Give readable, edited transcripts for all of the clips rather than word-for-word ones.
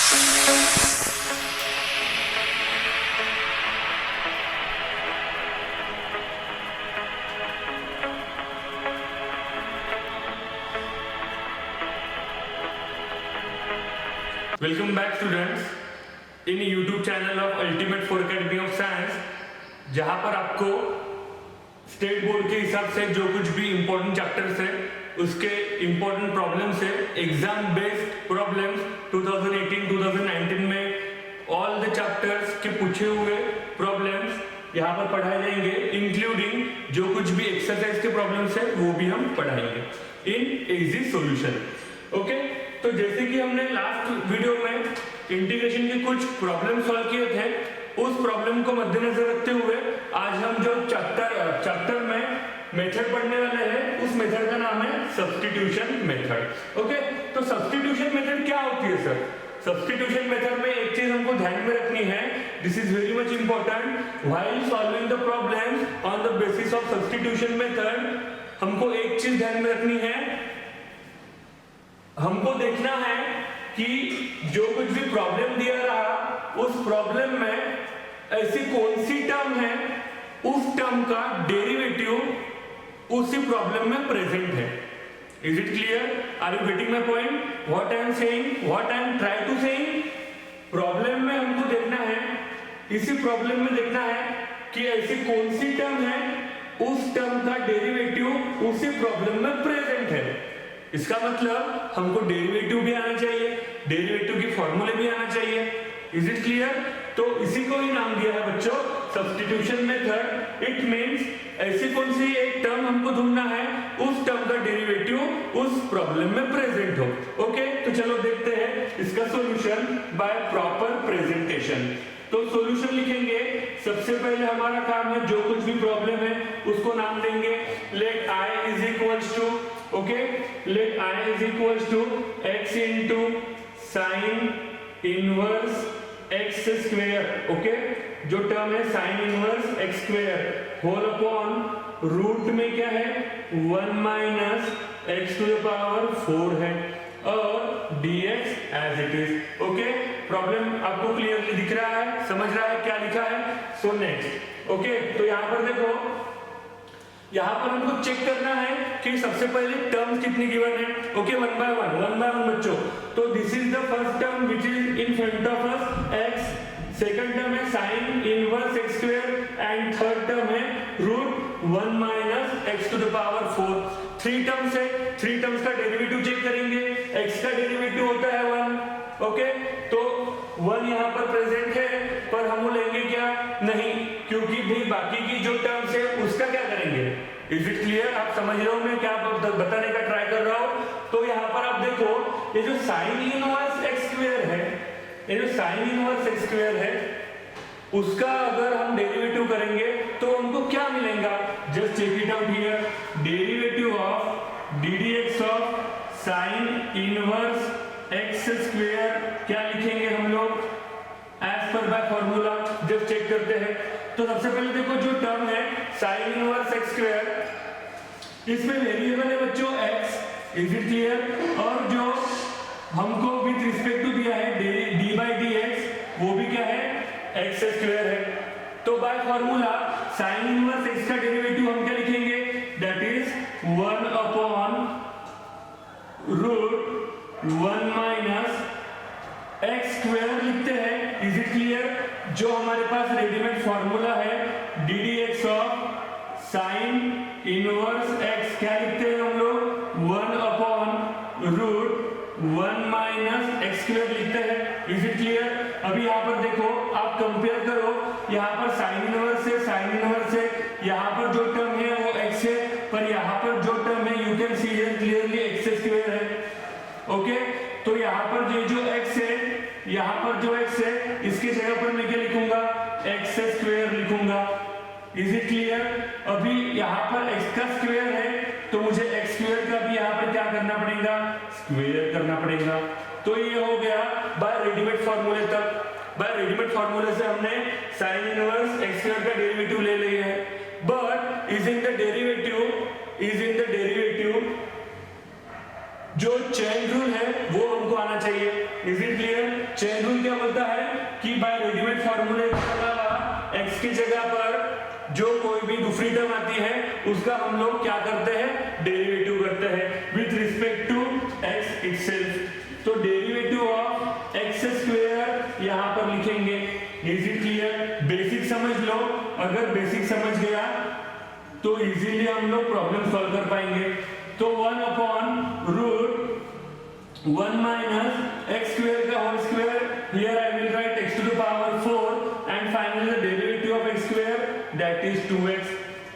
Welcome back students in YouTube channel of ultimate for academy of science, जहां पर आपको state board के हिसाब से जो कुछ भी इंपॉर्टेंट चैप्टर्स है उसके इंपॉर्टेंट प्रॉब्लम्स है, एग्जाम बेस्ड प्रॉब्लम्स 2018-2019 में ऑल द चैप्टर्स के पूछे हुए प्रॉब्लम्स यहाँ पर पढ़ाए जाएंगे, इंक्लूडिंग जो कुछ भी एक्सरसाइज के प्रॉब्लम्स है वो भी हम पढ़ाएंगे इन इजी सॉल्यूशन। ओके, तो जैसे कि हमने लास्ट वीडियो में इंटीग्रेशन के कुछ प्रॉब्लम सॉल्व किए थे, उस प्रॉब्लम को मद्देनजर रखते हुए आज हम जो चैप्टर में मेथड पढ़ने वाले हैं उस मेथड का नाम है सब्स्टिट्यूशन मेथड। ओके, तो सब्स्टिट्यूशन मेथड क्या होती है सर? सब्स्टिट्यूशन मेथड में एक चीज हमको ध्यान में रखनी है, this is very much important while solving the problems on the basis of substitution method. हमको एक चीज ध्यान में रखनी है, हमको देखना है कि जो कुछ भी प्रॉब्लम दिया रहा उस प्रॉब्लम में ऐसी कौन सी टर्म है उस टर्म का डेरिवेटिव उसी प्रॉब्लम में प्रेजेंट है। Is it clear? Are you getting my point? What I am saying, what I am try to saying, problem में हमको देखना है, इसी प्रॉब्लम में देखना है कि ऐसी कौन सी टर्म है उस टर्म का डेरिवेटिव उसी प्रॉब्लम में प्रेजेंट है। इसका मतलब हमको डेरिवेटिव भी आना चाहिए, डेरिवेटिव की फॉर्मूले भी आना चाहिए। Is it clear? तो इसी को ही नाम दिया है बच्चों सब्स्टिट्यूशन मेथड। इट मींस ऐसी कौन सी एक टर्म हमको ढूंढना है उस टर्म का डेरिवेटिव उस प्रॉब्लम में प्रेजेंट हो। ओके, तो चलो देखते हैं इसका सॉल्यूशन बाय प्रॉपर प्रेजेंटेशन। तो सॉल्यूशन लिखेंगे, सबसे पहले हमारा काम है जो कुछ भी प्रॉब्लम है उसको नाम देंगे, let i is equals to, okay, let i is equals to x into sin inverse x square. Okay, जो टर्म है sin inverse x square whole upon root में क्या है 1 minus x to the power 4 है और dx as it is. Okay, problem आपको clearly दिख रहा है, समझ रहा है क्या लिखा है? सो नेक्स्ट, ओके, तो यहाँ पर देखो, यहाँ पर हमको चेक करना है कि सबसे पहले टर्म्स कितनी गिवन है। ओके, वन बाय वन बच्चों। तो this is the first term which is in front of us x, second term है sin inverse x square and third term है root 1 minus x to the power 4। Three terms है, three terms का derivative check करेंगे, x का derivative होता है 1। Okay, तो 1 यहाँ पर प्रेजेंट है पर हम लेंगे क्या? नहीं, क्योंकि भाई बाकी की जो टर्म्स है उसका क्या करेंगे। Is it clear? आप समझ रहे हो मैं क्या बताने का ट्राई कर रहा हूँ? तो यहाँ पर आप देखो, ये जो sin इनवर्स x स्क्वायर है, ये जो sin इनवर्स x स्क्वायर है उसका अगर हम डेरिवेटिव करेंगे तो हमको क्या मिलेगा? Just check it out here, derivative of ddx of sin inverse x square क्या लिखेंगे हम लोग एज पर बाय फॉर्मूला। जब चेक करते हैं तो सबसे पहले देखो जो टर्म है sin इनवर्स x स्क्वायर, इसमें वेरिएबल है बच्चों x। Is it clear? और जो हमको विद रिस्पेक्ट टू दिया है d बाई dx वो भी क्या है? x स्क्वायर है। तो by formula sin inverse x का डेरिवेटिव हम क्या लिखेंगे? That is 1 upon root 1 minus x square लिखते हैं। Is it clear? जो हमारे पास रेडीमेड फॉर्मूला है ddx of sin inverse x क्या लिखते हैं हम लोग? 1 upon root 1 minus x square लिखते हैं। Is it clear? अभी यहाँ पर देखो, आप कंपेयर करो, यहाँ पर sin इनवर्स है, sin इनवर्स है, यहाँ पर जो टर्म है वो x है, पर यहाँ पर जो टर्म है you can see here clearly x square है। ओके, तो यहाँ पर ये जो x है, यहाँ पर जो x है इसकी जगह पर मैं क्या लिखूंगा? x स्क्वायर लिखूंगा। Is it clear? अभी यहाँ पर x का स्क्वायर है तो मुझे x स्क्वायर का भी यहाँ पर क्या करना पड़ेगा? स्क्वायर करना पड़ेगा। तो ये हो गया बाय रेडीमेड फॉर्मूले तक। बाय रेडीमेड फॉर्मूले से हमने sin इनवर्स x स्क्वायर का डेरिवेटिव ले लिया है, but is in the derivative जो चेन रूल है वो हमको आना चाहिए। Is it clear? Chain rule क्या बोलता है कि बाय रेडीमेड फॉर्मूले के अलावा x की जगह पर जो कोई भी दूसरी टर्म आती है उसका हम लोग क्या करते हैं, डेरिवेटिव करते हैं with respect to x itself. तो डेरिवेटिव ऑफ x स्क्वायर यहां पर लिखेंगे। Is it clear? बेसिक समझ लो, अगर बेसिक समझ गया तो इजीली हम लोग प्रॉब्लम सॉल्व कर पाएंगे। तो 1 upon root 1 minus x square का whole square, here I will write x to the power 4 and finally the derivative of x square that is 2x।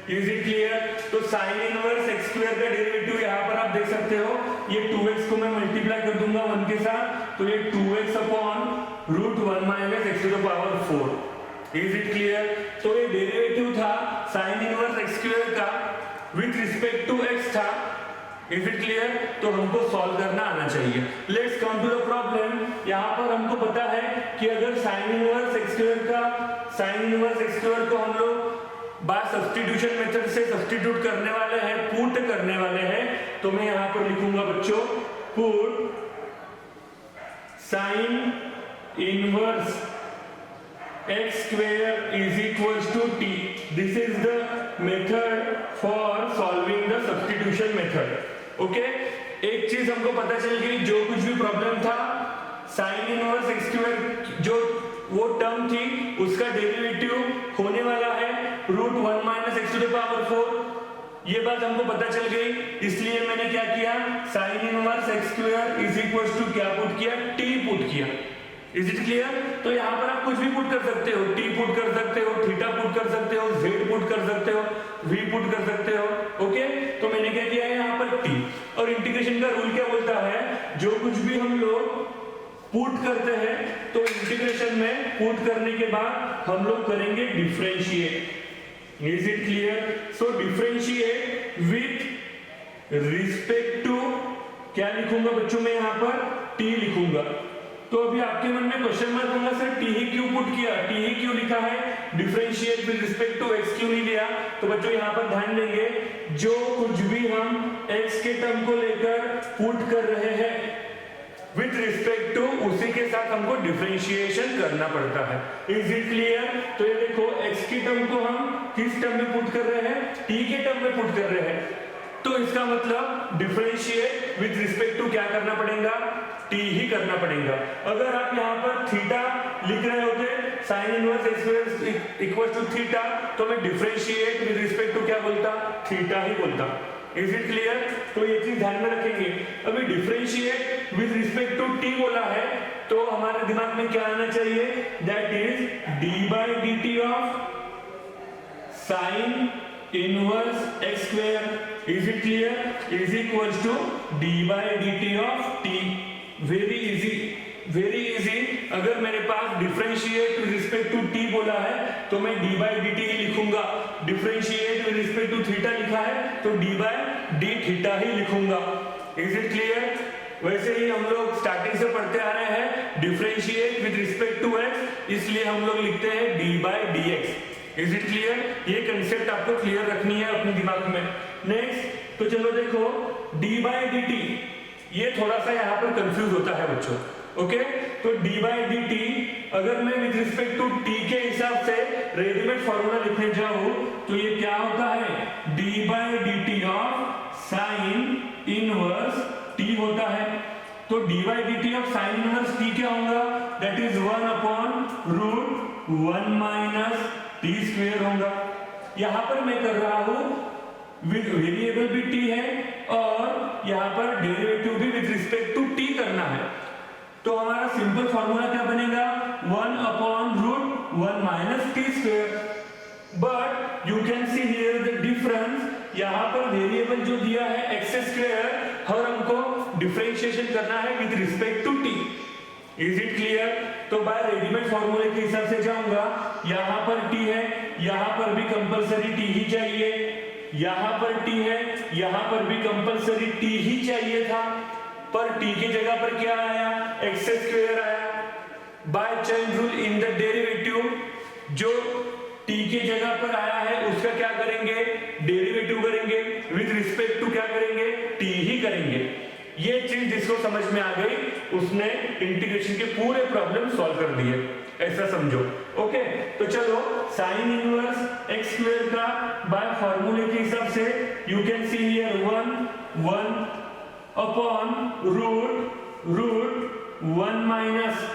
Is it clear? तो sine inverse x square का derivative यहां पर आप देख सकते हो, ये 2x को मैं मल्टीप्लाई कर दूंगा 1 के साथ, तो ये 2x upon root 1 minus x to the power 4। Is it clear? तो ये डेरिवेटिव था साइन इनवर्स x स्क्वायर का विथ रिस्पेक्ट टू x था। Is it clear? तो हमको सॉल्व करना आना चाहिए। Let's come to the problem. यहाँ पर हमको पता है कि अगर साइन इनवर्स x स्क्वायर को हम लोग बाय सब्स्टिट्यूशन मेथड से सब्स्टिट्यूट करने वाले हैं, पुट करने वाले हैं, तो मैं यहाँ पर लिखूंगा बच्चों, put sign inverse x square is equals to t. This is the method for solving the substitution method. Okay? एक चीज हमको पता चल गई, जो कुछ भी प्रॉब्लम था साइन इनवर्स x स्क्वायर जो वो टर्म थी उसका डेरिवेटिव होने वाला है root 1 minus x to the power 4। ये बात हमको पता चल गई, इसलिए मैंने क्या किया, sine inverse x square is equals to क्या पुट किया, t पुट किया। Is it clear? तो यहाँ पर आप कुछ भी पुट कर सकते हो, t पुट कर सकते हो, थीटा पुट कर सकते हो, z पुट कर सकते हो, v पुट कर सकते हो। ओके, तो मैंने क्या किया है यहाँ पर t। और इंटीग्रेशन का रूल क्या बोलता है, जो कुछ भी हम लोग पुट करते हैं तो इंटीग्रेशन में पुट करने के बाद हम लोग करेंगे differentiate. Is it clear? So differentiate with respect to क्या लिखूंगा बच्चों, मैं यहाँ पर t लिखूंगा। तो अभी आपके मन में क्वेश्चन मार्क होगा, सर t ही क्यों पुट किया, t ही क्यों लिखा है, differentiate with respect to x क्यों नहीं लिया? तो बच्चों यहाँ पर ध्यान देंगे, जो कुछ भी हम x के टर्म को लेकर पुट कर रहे हैं विद रिस्पेक्ट टू उसी के साथ हमको डिफरेंशिएशन करना पड़ता है। Is it clear? तो ये देखो x की टर्म को हम किस टर्म में पुट कर रहे हैं, t के टर्म में पुट कर रहे हैं, तो इसका मतलब डिफरेंशिएट विद रिस्पेक्ट टू क्या करना पड़ेगा, t ही करना पड़ेगा। अगर आप यहाँ पर थीटा लिख रहे होते sine inverse x square equals to theta, तो मैं डिफरेंशिएट विद रिस्पेक्ट टू क्या बोलता, थीटा ही बोलता। Is it clear? तो ये चीज ध्यान में रखेंगे। अभी differentiate with respect to t बोला है, तो हमारे दिमाग में क्या आना चाहिए, that is d by d t of sine inverse x square. Is it clear? Is equals to d by d t of t। Very easy, very easy. अगर मेरे पास differentiate with respect to t बोला है तो मैं d by d t ही लिखूंगा, differentiate with respect to theta लिखा है तो d बाई डी थीटा ही लिखूंगा। Is it clear? वैसे ही हम लोग स्टार्टिंग से पढ़ते आ रहे हैं differentiate with respect to x, इसलिए हम लोग लिखते हैं d by d x. Is it clear? ये कंसेप्ट आपको क्लियर रखनी है अपने दिमाग में। नेक्स्ट, तो चलो देखो d बाई डी टी, ये थोड़ा सा यहाँ पर कंफ्यूज होता है बच्चों। ओके, तो d बाई डी टी अगर मैं विद रिस्पेक्ट टू t के हिसाब से रेडीमेड फॉर्मूला लिखने जाऊं तो ये क्या होता है, d by d t of sine inverse t होता है। तो d by d t of sine inverse t क्या होगा, that is 1 upon root 1 minus t square होगा। यहां पर मैं कर रहा हूं वेरिएबल भी t है और यहाँ पर डेरिवेटिव भी विद रिस्पेक्ट टू t करना है, तो हमारा सिंपल फॉर्मूला क्या बनेगा, 1 upon root 1 minus t square. But you can see here the difference, यहाँ पर वेरिएबल जो दिया है x स्क्वायर और हमको डिफरेंशिएशन करना है with respect to t। Is it clear? तो बाय रेडीमेड फॉर्मूले के हिसाब से जाऊंगा, यहाँ पर t है, यहाँ पर भी कंपलसरी t ही चाहिए, यहाँ पर t है, यहाँ पर भी कंपलसरी t ही चाहिए था, पर t की जगह पर क्या आया, x स्क्वायर आया। By chain rule in the derivative, जो t की जगह पर आया है उसका क्या करेंगे, डेरिवेटिव करेंगे, विद रिस्पेक्ट टू क्या करेंगे, t ही करेंगे। ये चीज जिसको समझ में आ गई उसने इंटीग्रेशन के पूरे प्रॉब्लम सॉल्व कर दिए, ऐसा समझो। ओके, तो चलो साइन इनवर्स एक्स स्क्वायर का बाय फॉर्मूले के हिसाब से you can see here 1 upon root 1 minus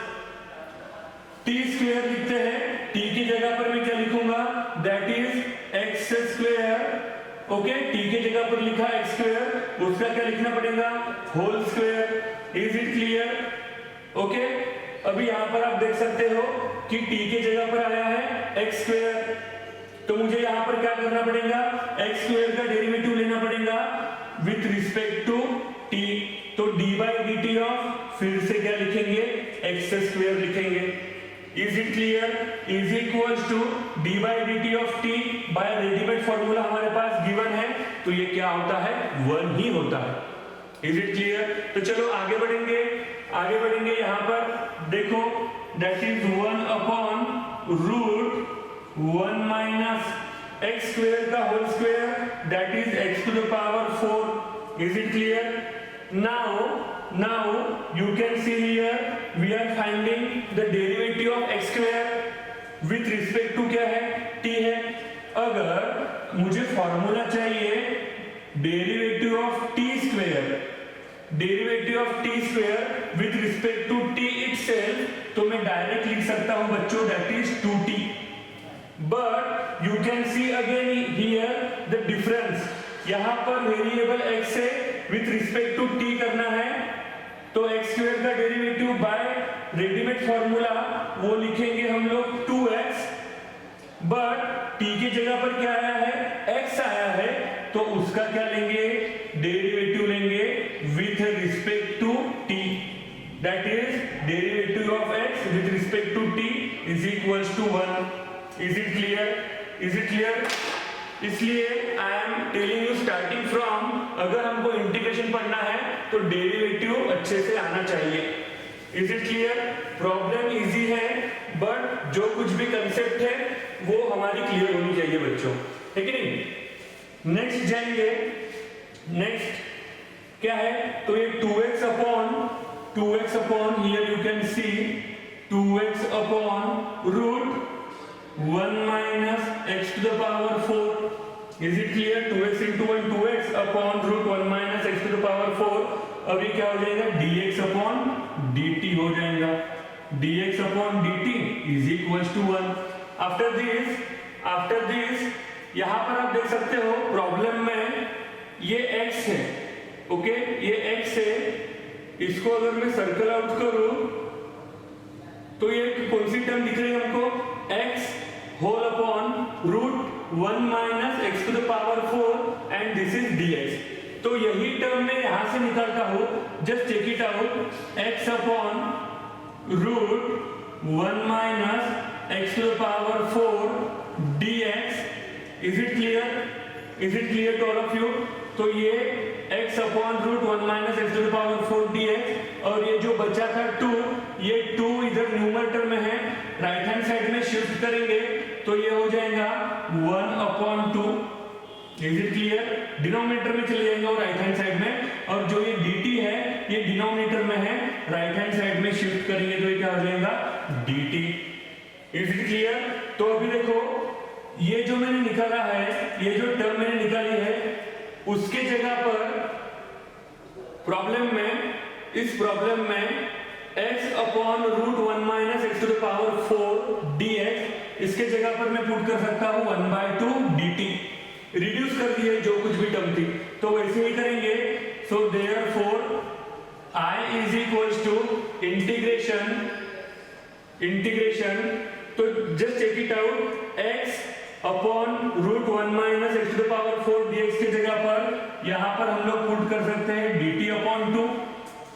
t square लिखते हैं। टी की जगह पर मैं क्या लिखूंगा, that is x square. Okay, t की जगह पर लिखा एक्स स्क्वायर, उसका क्या लिखना पड़ेगा, whole square. Is it clear? Okay, अभी यहां पर आप देख सकते हो कि टी की जगह पर आया है एक्स स्क्वायर, तो मुझे यहां पर क्या करना पड़ेगा, एक्स स्क्वायर का डेरिवेटिव लेना पड़ेगा विथ रिस्पेक्ट टू टी। तो d by d t of, फिर से क्या लिखेंगे, एक्स स्क्वायर लिखेंगे। Is it clear? Is equals to d by d t of t by readymade formula हमारे पास गिवन है, तो ये क्या होता है, 1 ही होता है। Is it clear? तो चलो आगे बढ़ेंगे, यहां पर देखो, that is 1 upon root 1 minus x square का whole square, that is x to the power 4। Is it clear? Now you can see here we are finding the derivative of x square with respect to क्या है, t है। अगर मुझे formula चाहिए derivative of t square with respect to t itself, तो मैं direct लिख सकता हूं बच्चों, that is 2t। But you can see again here the difference, यहां पर वेरिएबल x है विथ रिस्पेक्ट टू t करना है, तो एक्स स्क्वायर का डेरिवेटिव बाय रेडीमेड फॉर्मूला वो लिखेंगे हम लोग 2x, बट t की जगह पर क्या आया है, x आया है, तो उसका क्या लेंगे, डेरिवेटिव लेंगे with respect to t, that is derivative of x with respect to t is equals to 1। Is it clear? इसलिए I am telling you starting from, अगर हमको इंटीग्रेशन पढ़ना है तो डेरिवेटिव अच्छे से आना चाहिए। Is it clear? Problem easy है, बट जो कुछ भी कंसेप्ट है वो हमारी क्लियर होनी चाहिए बच्चों, है कि नहीं? नेक्स्ट जाएंगे, नेक्स्ट क्या है, तो ये 2x upon here you can see 2x upon root 1 minus x to the power 4. Is it clear? 2x into 1 2x upon root 1 minus x to the power 4. अब ये क्या हो जाएगा, dx upon dt हो जाएगा। dx upon dt is equals to 1. After this यहाँ पर आप देख सकते हो प्रॉब्लम में ये x है, ओके, ये x है, इसको अगर मैं सर्कल आउट करूं तो ये कौन सी टर्म दिख रही है हमको, x whole upon root 1 minus x to the power 4 and this is dx। तो यही टर्म मैं यहां से निकालता हूं, just check it out, x upon root 1 minus x to the power 4 dx। is it clear to all of you? तो ये x upon root 1 minus x to the power 4 dx, और ये जो बचा था 2, ये 2 इधर न्यूमरेटर में है, राइट हैंड साइड में शिफ्ट करेंगे तो ये हो जाएगा 1 upon 2। Is it clear? Denominator में चले जाएंगे और राइट हैंड साइड में, और जो ये dt है ये डिनोमिनेटर में है, राइट हैंड साइड में शिफ्ट करेंगे तो ये क्या हो जाएगा, dt। Is it clear? तो अभी देखो ये जो मैंने निकाला है, ये जो टर्म मैंने निकाली है, उसके जगह पर इस प्रॉब्लम में x upon root 1 minus x to the power 4 dx, इसके जगह पर मैं पुट कर सकता हूं 1/2 dt। रिड्यूस कर दिए जो कुछ भी टर्म थी, तो वैसे ही करेंगे। So therefore I is equals to integration, तो just check it out, x upon root 1 minus x to the power 4 dx की जगह पर यहां पर हम लोग पुट कर सकते हैं dt upon 2।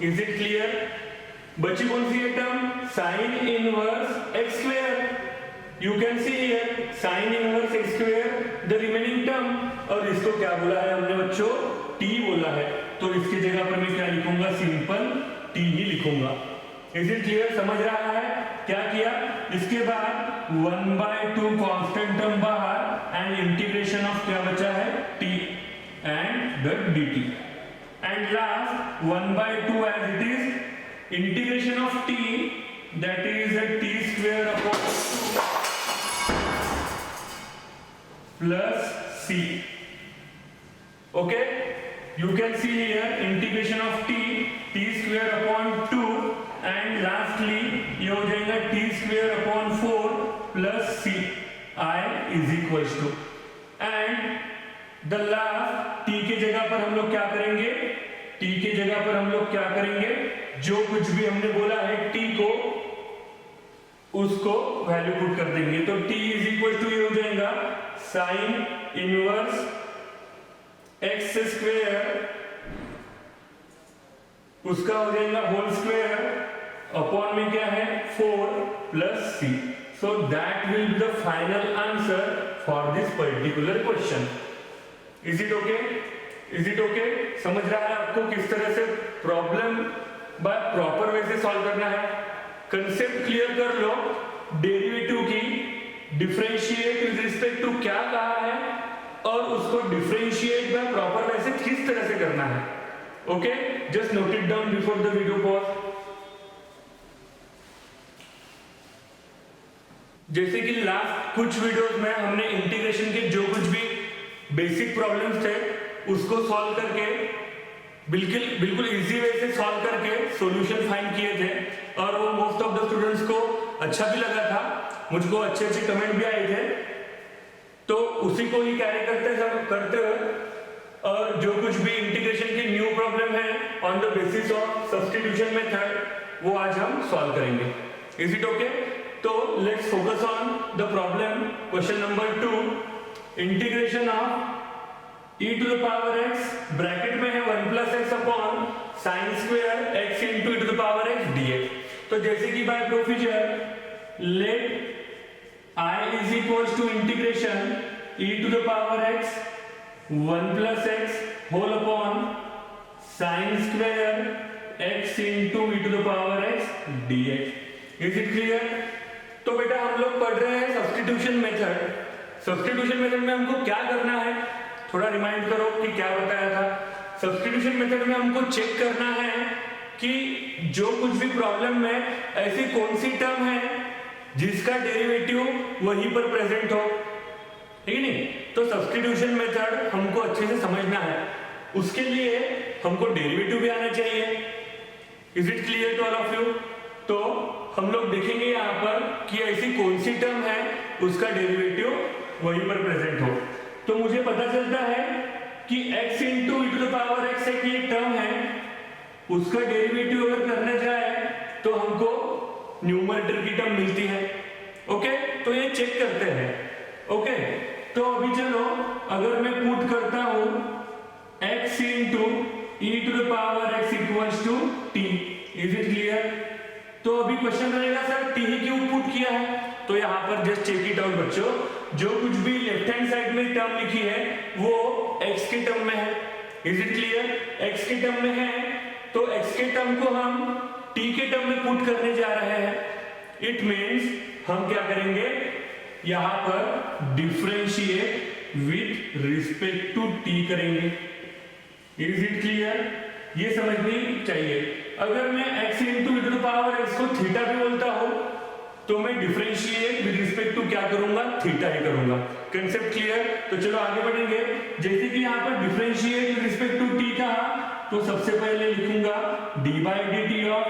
Is it clear? बची कौन सी है term, sign inverse x square. You can see here sine inverse x square the remaining term, और इसको क्या बोला है हमने बच्चों, t बोला है, तो इसकी जगह पर मैं क्या लिखूंगा, सिंपल t ही लिखूंगा। Is it clear? समझ रहा है क्या किया? इसके बाद 1/2 कांस्टेंट टर्म बाहर एंड इंटीग्रेशन ऑफ क्या बचा है, t and the dt, and last 1/2 as it is integration of t that is t square upon 2 plus c. Okay, you can see here integration of t square upon 2 and lastly ये हो जाएगा t square upon 4 plus c I is equals to, and the last t की जगह पर हम लोग क्या करेंगे, t की जगह पर हम लोग क्या करेंगे, जो कुछ भी हमने बोला है t को उसको वैल्यू पुट कर देंगे. तो t is equals to ये हो जाएगा sin इनवर्स x स्क्वायर उसका हो जाएगा होल स्क्वायर अपॉन में क्या है 4 plus c. So that will be the final answer for this particular question. Is it okay? Is it okay? समझ रहा है आपको किस तरह से प्रॉब्लम बाय प्रॉपर वे से सॉल्व करना है? कंसेप्ट क्लियर कर लो. डेरिवेटिव की डिफरेंशिएट विद रिस्पेक्ट टू क्या कहा है और उसको डिफरेंशिएट बाय प्रॉपर वे से किस तरह से करना है. Okay, just note it down before the video pause. जैसे कि लास्ट कुछ वीडियोस में हमने इंटीग्रेशन के जो कुछ भी बेसिक प्रॉब्लम्स थे उसको सॉल्व करके बिल्कुल इजी वे से सॉल्व करके सॉल्यूशन फाइंड किए थे और वो मोस्ट ऑफ द स्टूडेंट्स को अच्छा भी लगा था. मुझको अच्छे अच्छे कमेंट भी आए थे. तो उसी को ही कैरी करते हुए और जो कुछ भी इंटीग्रेशन की न्यू प्रॉब्लम है on the basis of substitution method वो आज हम सॉल्व करेंगे. Is it okay? तो let's focus on the problem. Question number 2, integration of e to the power x bracket में है 1 plus x upon sine square x into e to the power x dx. तो जैसे कि by procedure let I is equals to integration e to the power x 1 plus x whole upon sin square x into e to the power x dx. Is it clear? तो बेटा हम लोग पढ़ रहे हैं सब्स्टिट्यूशन मेथड. सब्स्टिट्यूशन मेथड में हमको क्या करना है, थोड़ा रिमाइंड करो कि क्या बताया था. सब्स्टिट्यूशन मेथड में हमको चेक करना है कि जो कुछ भी प्रॉब्लम में ऐसी कौन सी टर्म है जिसका डेरिवेटिव वहीं पर प्रेजेंट हो, ठीक है नहीं. तो सब्स्टिट्यूशन मेथड हमको अच्छे से समझना है, उसके लिए हमको डेरिवेटिव भी आना चाहिए. Is it clear to all of you? तो हम लोग देखेंगे यहाँ पर कि ऐसी कौन सी टर्म है उसका डेरिवेटिव वहीं पर प्रेजेंट हो. तो मुझे पता चलता है कि x into e to the power x एक ये टर्म है, उसका डेरिवेटिव अगर करने जाए तो हमको न्यूमरेटर की टर्म मिलती है. ओके, तो ये चेक करते हैं. ओके, तो अभी चलो अगर मैं पुट करता हूं x into e to the power x equals to t. Is it clear? तो अभी क्वेश्चन रहेगा सर t ही क्यों पुट किया है? तो यहाँ पर जस्ट चेक इट आउट बच्चों. जो कुछ भी लेफ्ट हैंड साइड में टर्म लिखी है वो x के टर्म में है. Is it clear? x के टर्म में है तो x के टर्म को हम t के टर्म में पुट करने जा रहे हैं. इट मींस हम क्या करेंगे, यहां पर differentiate with respect to t करेंगे. Is it clear? ये समझनी चाहिए. अगर मैं x into e to the power x को थीटा भी बोलता हूं तो मैं डिफरेंशिएट विद रिस्पेक्ट टू क्या करूंगा, थीटा ही करूंगा. Concept clear? तो चलो आगे बढ़ेंगे. जैसे कि यहाँ पर differentiate with respect to t था तो सबसे पहले लिखूंगा d by dt of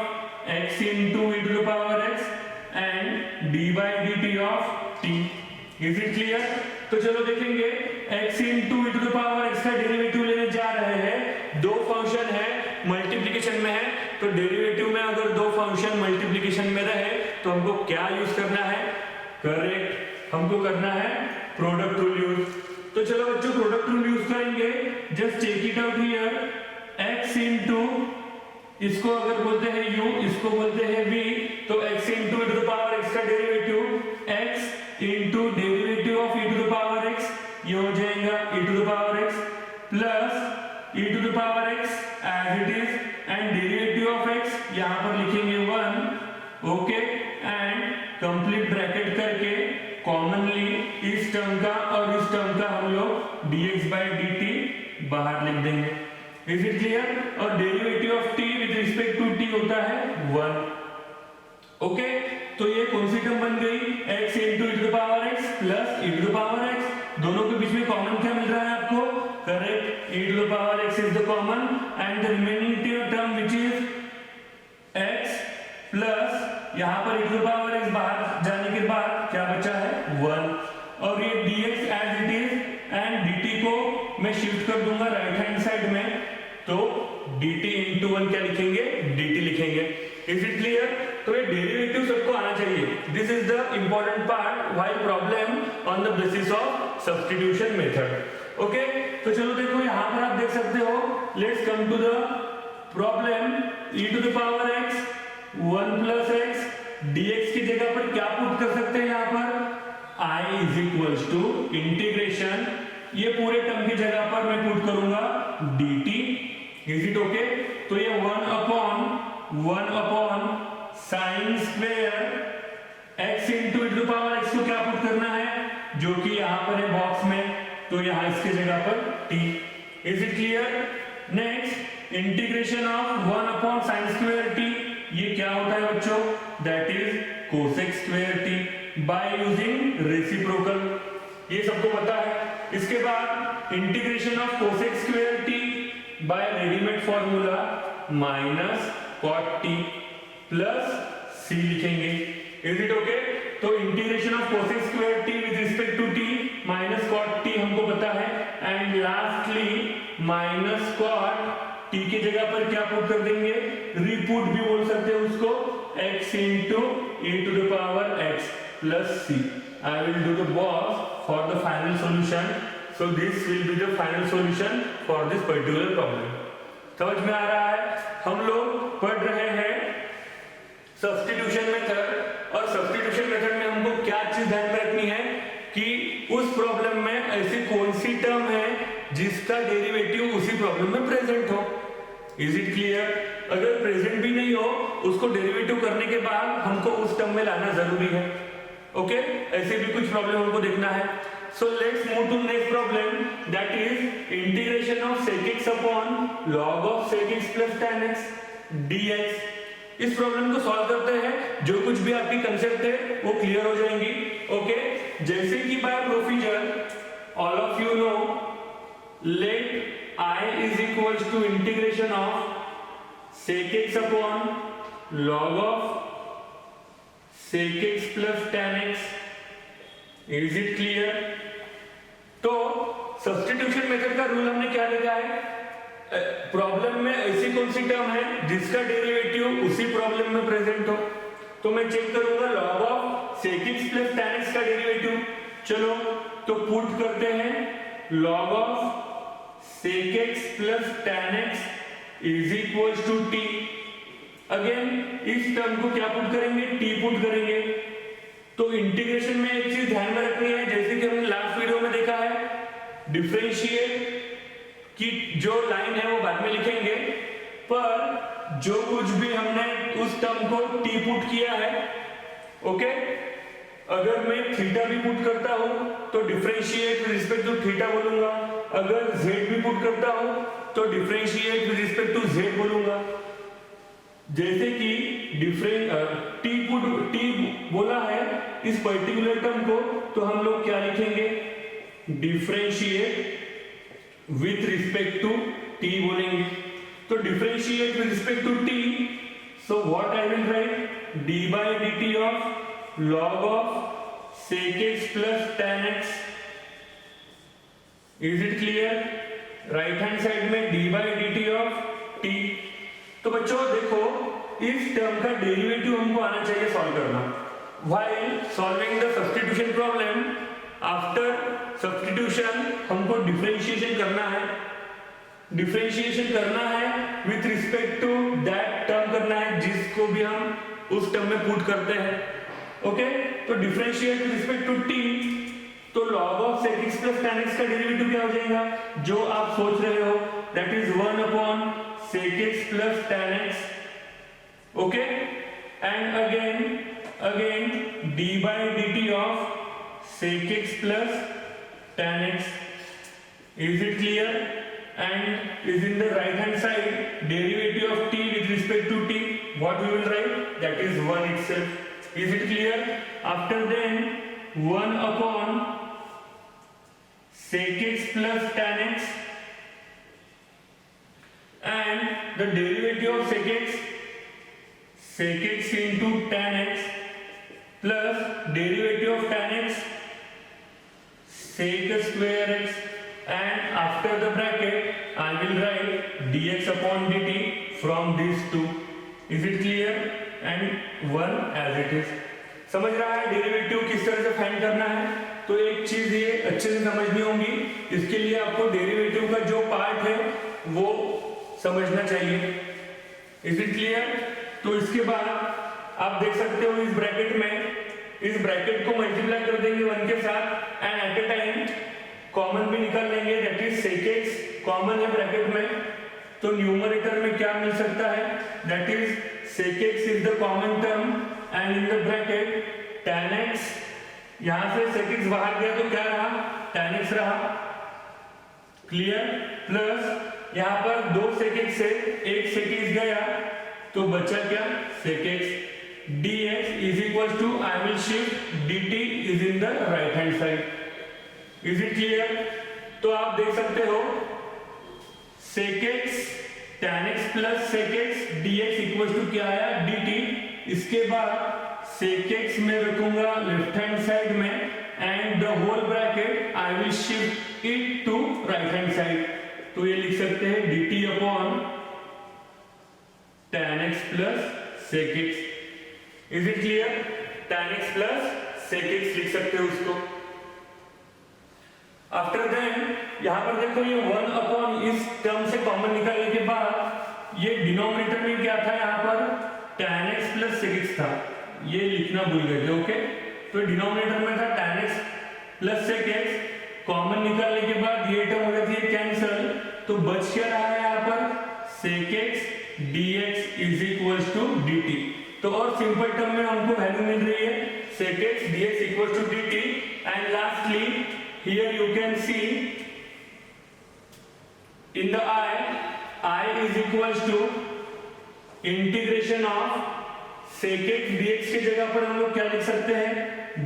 x into e to the power x and d by dt of t. Is it clear? तो चलो देखेंगे x into e to the power x का derivative लेने जा रहे हैं. दो फंक्शन है, मल्टीप्लिकेशन में है, तो डेरिवेटिव में अगर दो फंक्शन मल्टीप्लिकेशन में रहे तो हमको क्या यूज करना है? करेक्ट, हमको करना है प्रोडक्ट रूल यूज. तो चलो बच्चों प्रोडक्ट रूल यूज करेंगे. Just check it out here. x into इसको अगर बोलते हैं u, इसको बोलते हैं v, तो x into e to the power x का derivative x into derivative of e to the power x ये हो जाएगा e to the power x plus e to the power x as it is and derivative of x यहां पर लिखेंगे 1. Okay, and complete bracket करके commonly इस term का और इस टर्म का हम लोग dx by dt बाहर लिख देंगे. Is it clear? और derivative of t with respect to t होता है 1। ओके, तो ये कौन सी टर्म बन गई? x into e to the power x plus e to the power x। दोनों के बीच में कॉमन क्या मिल रहा है आपको? Correct, e to the power x is the common and the remaining term which is x plus यहाँ पर e to the power x बाहर जाने के बाद क्या बचा है? 1। और ये dx as it is and dt को मैं शिफ्ट कर दूंगा राइट हैंड साइड में, तो dt इंटू 1 क्या लिखेंगे? dt लिखेंगे। Is it clear? तो ये डेरिवेटिव सबको आना चाहिए। This is the important part while problem on the basis of substitution method. Okay, तो चलो देखो यहाँ पर आप देख सकते हो, let's come to the problem. e to the power x 1 plus x dx की जगह पर क्या पुट कर सकते हैं? यहाँ पर i is equals to integration, ये पूरे टर्म की जगह पर मैं पुट करूंगा dt। Is it okay? तो ये 1 upon sine square x into e to power x को क्या पुट करना है? जो कि यहाँ पर है बॉक्स में, तो यहाँ इसके जगह पर t। Is it clear? Next integration of 1 upon sine square t, ये क्या होता है बच्चों? That is cosec square t by using reciprocal, ये सबको पता है। इसके बाद integration of cosec square t by readymade formula minus cot t plus c लिखेंगे। Is it okay? तो integration of cosec square t with respect to t minus cot t हमको पता है, and lastly minus cot t की जगह पर क्या put कर देंगे? रिपुट भी बोल सकते हैं उसको, x into e to the power x plus c। I will do the box for the final solution. So this will be the final solution for this particular problem. समझ में आ रहा है? हम लोग पढ़ रहे हैं सब्स्टिट्यूशन मेथड, और सब्स्टिट्यूशन मेथड में हमको क्या चीज ध्यान में रखनी है कि उस प्रॉब्लम में ऐसी कौन सी टर्म है जिसका डेरिवेटिव उसी प्रॉब्लम में प्रेजेंट हो। Is it clear? अगर प्रेजेंट भी नहीं हो, उसको डेरिवेटिव करने के बाद हमको उस टर्म में लाना जरूरी है। ओके, ऐसे भी कुछ प्रॉब्लम हमको देखना है। So let's move to next problem, that is integration of sec x upon log of sec x plus tan x dx। इस प्रॉब्लम को सॉल्व करते हैं, जो कुछ भी आपकी कंसेप्ट है वो क्लियर हो जाएंगी। ओके, जैसे कि by procedure all of you know, let I is equals to integration of sec x upon log of sec x plus tan x। Is it clear? तो सब्स्टिट्यूशन मेथड का rule हमने क्या देखा है? प्रॉब्लम में ऐसी कौन सी टर्म है जिसका डेरिवेटिव उसी प्रॉब्लम में प्रेजेंट हो, तो मैं चेक करूंगा log of sec x plus tan x का डेरिवेटिव। चलो तो पुट करते हैं log of sec x plus tan x is equals to t। Again इस टर्म को क्या पुट करेंगे? t पुट करेंगे। तो इंटीग्रेशन में एक चीज ध्यान में रखनी है, जैसे कि हमने लास्ट वीडियो में देखा है, डिफरेंशिएट की जो लाइन है वो बाद में लिखेंगे, पर जो कुछ भी हमने उस टर्म को t पुट किया है, ओके, अगर मैं थीटा भी पुट करता हूं तो differentiate with respect to theta बोलूंगा, अगर z भी पुट करता हूं तो differentiate with respect to z बोलूंगा। जैसे कि t बोला है इस पर्टिकुलर टर्म को, तो हम लोग क्या लिखेंगे? Differentiate with respect to t बोलेंगे। तो differentiate with respect to t, so what I will write? d by dt of log of sec x plus tan x। Is it clear? Right hand side में d by dt of t। तो बच्चों देखो, इस term का derivative हमको आना चाहिए solve करना। While solving the substitution problem, after substitution हमको डिफरेंशिएशन करना है। डिफरेंशिएशन करना है with respect to that term करना है जिसको भी हम उस टर्म में पुट करते हैं। ओके, तो differentiate with respect to t, तो log of sec x plus tan x का डेरिवेटिव क्या हो जाएगा? जो आप सोच रहे हो, that is 1 upon sec x plus tan x। Okay, and again d by dt of sec x plus tan x। Is it clear? and is in the right hand side, derivative of t with respect to t, what we will write? That is 1 itself. Is it clear? After then 1 upon sec x plus tan x, and the derivative of sec x into tan x plus derivative of tan x sec square x, and after the bracket I will write dx upon dt from these two. Is it clear? And 1 as it is. समझ रहा है derivative किस तरह से find करना है? तो एक चीज ये अच्छे से समझनी होगी, इसके लिए आपको डेरिवेटिव का जो पार्ट है वो समझना चाहिए। Is it clear? तो इसके बाद आप देख सकते हो इस ब्रैकेट को मल्टीप्लाई कर देंगे 1 के साथ, and at a time common भी निकाल लेंगे, that is sec x common है ब्रैकेट में, तो न्यूमरेटर में क्या मिल सकता है? That is sec x is the common term, and in the bracket tan x, यहां से sec x बाहर गया तो क्या रहा? tan x रहा। क्लियर? प्लस यहां पर 2 sec x से 1 sec x गया तो बचा क्या? sec x dx is equals to, I will shift dt is in the right hand side. Is it clear? तो आप देख सकते हो sec x tan x plus sec x dx equals to क्या आया? dt। इसके बाद sec x में रखूंगा लेफ्ट हैंड साइड में, and the whole bracket I will shift it to right hand side। तो ये लिख सकते हैं dt upon tan x plus sec x। Is it clear? tan x plus sec x लिख सकते हो उसको। आफ्टर देन यहां पर देखो ये 1 अपॉन इस टर्म से कॉमन निकालने के बाद ये डिनोमिनेटर में क्या था? यहां पर tan x plus sec x था, ये लिखना भूल गए थे। ओके, तो डिनोमिनेटर में था tan x plus sec x, common निकालने के बाद ये टर्म हो जाती है कैंसिल, तो बच क्या रहा है यहां पर? sec x dx is equals to dt। तो और सिंपल टर्म में हमको वैल्यू मिल रही है sec x dx equals to dt, and lastly here you can see in the I is equals to integration of sec x dx की जगह पर हम लोग क्या लिख सकते हैं?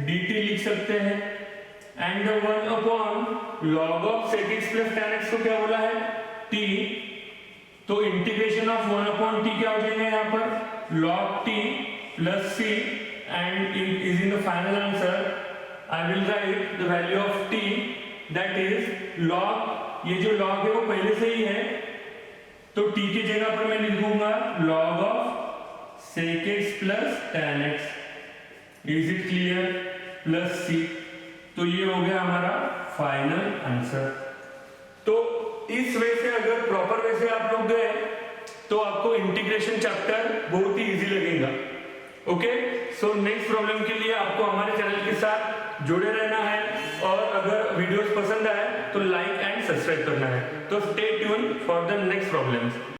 dt लिख सकते हैं, and the 1 upon log of sec x plus tan x को क्या बोला है? t। तो इंटीग्रेशन ऑफ 1 upon t क्या हो जाएगा यहाँ पर? log t plus c, and it is in the final answer I will write the value of t, that is log, ये जो log है वो पहले से ही है, तो t की जगह पर मैं लिखूंगा log of sec x plus tan x। Is it clear? plus c। तो ये हो गया हमारा फाइनल आंसर। तो इस वे से अगर प्रॉपर वे से आप लोग गए तो आपको इंटीग्रेशन चैप्टर बहुत ही इजी लगेगा। ओके, सो नेक्स्ट प्रॉब्लम के लिए आपको हमारे चैनल के साथ जुड़े रहना है, और अगर वीडियोस पसंद आए तो लाइक एंड सब्सक्राइब करना है। तो stay tune for the next problems.